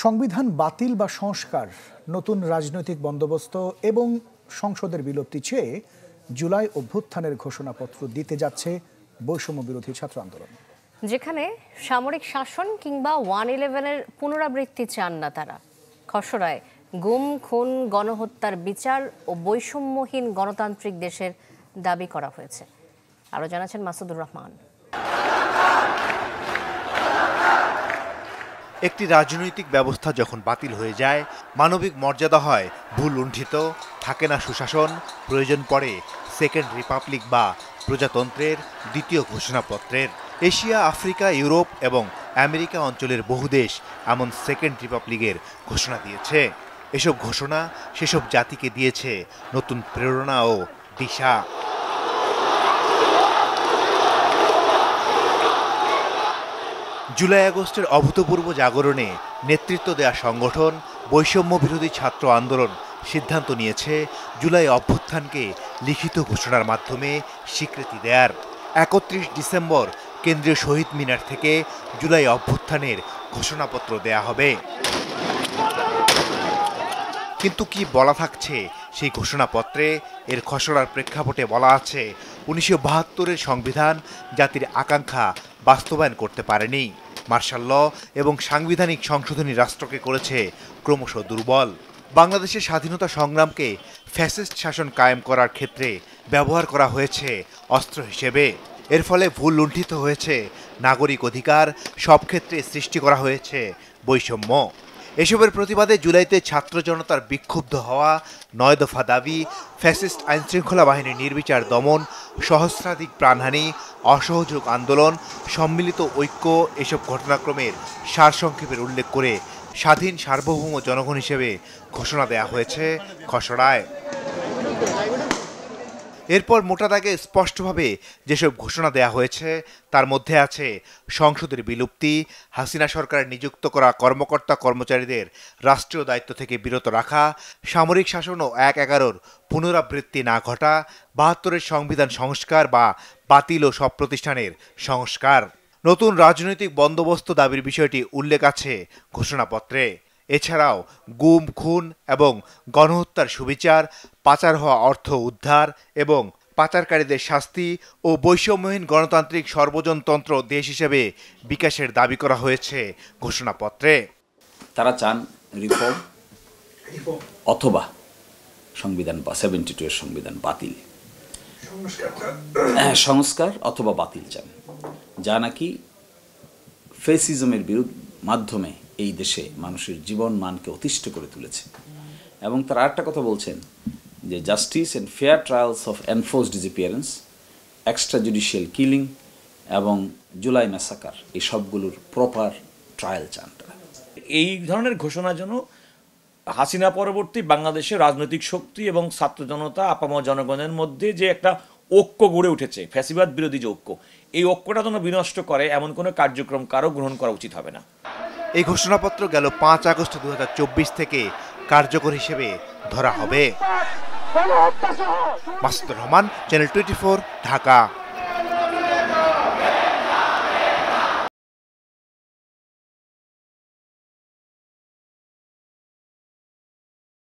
সংবিধান বাতিল বা সংস্কার, নতুন রাজনৈতিক বন্দোবস্ত এবং সংসদের বিলুপ্তি চেয়ে জুলাই অভ্যুত্থানের ঘোষণাপত্র দিতে যাচ্ছে বৈষম্য বিরোধী ছাত্র আন্দোলন। যেখানে সামরিক শাসন কিংবা 111-এর পুনরাবৃত্তি চান না তারা। খসড়ায় গুম, খুন, গণহত্যার বিচার ও বৈষম্যহীন গণতান্ত্রিক দেশের দাবি করা হয়েছে। আরও জানাচ্ছেন মাসুদুর রহমান। একটি রাজনৈতিক ব্যবস্থা যখন বাতিল হয়ে যায়, মানবিক মর্যাদা হয় ভুলুণ্ঠিত, থাকে না সুশাসন, প্রয়োজন পড়ে সেকেন্ড রিপাবলিক বা প্রজাতন্ত্রের দ্বিতীয় ঘোষণাপত্রের। এশিয়া, আফ্রিকা, ইউরোপ এবং আমেরিকা অঞ্চলের বহু দেশ এমন সেকেন্ড রিপাবলিকের ঘোষণা দিয়েছে। এসব ঘোষণা সেসব জাতিকে দিয়েছে নতুন প্রেরণা ও দিশা। জুলাই আগস্টের অভূতপূর্ব জাগরণে নেতৃত্ব দেয়া সংগঠন বৈষম্য বিরোধী ছাত্র আন্দোলন সিদ্ধান্ত নিয়েছে জুলাই অভ্যুত্থানকে লিখিত ঘোষণার মাধ্যমে স্বীকৃতি দেয়ার। 31 ডিসেম্বর কেন্দ্রীয় শহীদ মিনার থেকে জুলাই অভ্যুত্থানের ঘোষণাপত্র দেয়া হবে। কিন্তু কি বলা থাকছে সেই ঘোষণাপত্রে? এর খসড়ার প্রেক্ষাপটে বলা আছে 1972-এর সংবিধান জাতির আকাঙ্ক্ষা বাস্তবায়ন করতে পারেনি। মার্শাল ল এবং সাংবিধানিক সংশোধনী রাষ্ট্রকে করেছে ক্রমশ দুর্বল। বাংলাদেশের স্বাধীনতা সংগ্রামকে ফ্যাসিস্ট শাসন কায়েম করার ক্ষেত্রে ব্যবহার করা হয়েছে অস্ত্র হিসেবে। এর ফলে ভুল লুণ্ঠিত হয়েছে নাগরিক অধিকার, সব ক্ষেত্রে সৃষ্টি করা হয়েছে বৈষম্য। এসবের প্রতিবাদে জুলাইতে ছাত্র জনতার বিক্ষুব্ধ হওয়া 9 দফা দাবি, ফ্যাসিস্ট আইনশৃঙ্খলা বাহিনীর নির্বিচার দমন, সহস্রাধিক প্রাণহানি, অসহযোগ আন্দোলন, সম্মিলিত ঐক্য, এসব ঘটনাক্রমের সারসংক্ষেপের উল্লেখ করে স্বাধীন সার্বভৌম জনগণ হিসেবে ঘোষণা দেয়া হয়েছে খসড়ায়। এরপর মোটা দাগে স্পষ্টভাবে যেসব ঘোষণা দেয়া হয়েছে তার মধ্যে আছে সংসদের বিলুপ্তি, হাসিনা সরকারের নিযুক্ত করা কর্মকর্তা কর্মচারীদের রাষ্ট্রীয় দায়িত্ব থেকে বিরত রাখা, সামরিক শাসন ও 1/11-র পুনরাবৃত্তি না ঘটা, 72-এর সংবিধান সংস্কার বা বাতিল ও সব প্রতিষ্ঠানের সংস্কার। নতুন রাজনৈতিক বন্দোবস্ত দাবির বিষয়টি উল্লেখ আছে ঘোষণাপত্রে। এছাড়াও গুম, খুন এবং গণহত্যার সুবিচার, পাচার হওয়া অর্থ উদ্ধার এবং পাচারকারীদের শাস্তি ও বৈষম্যহীন গণতান্ত্রিক সর্বজনতন্ত্র দেশ হিসেবে বিকাশের দাবি করা হয়েছে ঘোষণাপত্রে। তারা চান রিফর্ম অথবা সংবিধান বা 72-এর সংবিধান বাতিল, সংস্কার অথবা বাতিল চান, যা নাকি ফ্যাসিজমের মাধ্যমে এই দেশে মানুষের জীবন মানকে অতিষ্ঠ করে তুলেছে। এবং তারা আরেকটা কথা বলছেন যে justice and fair trials of enforced disappearance, extra judicial killing এবং জুলাই ম্যাসাকার, এই সবগুলোর প্রপার ট্রায়াল চান তারা। এই ধরনের ঘোষণার জন্য হাসিনা পরবর্তী বাংলাদেশের রাজনৈতিক শক্তি এবং ছাত্র জনতা, আপামর জনগণের মধ্যে যে একটা ঐক্য গড়ে উঠেছে, ফ্যাসিবাদ বিরোধী যে ঐক্য, এই ঐক্যটা যেন বিনষ্ট করে এমন কোনো কার্যক্রম কারো গ্রহণ করা উচিত হবে না। এই ঘোষণাপত্র গেল 5 আগস্ট 2024 থেকে কার্যকর হিসেবে ধরা হবে। মাসুদুর রহমান, চ্যানেল 24, ঢাকা।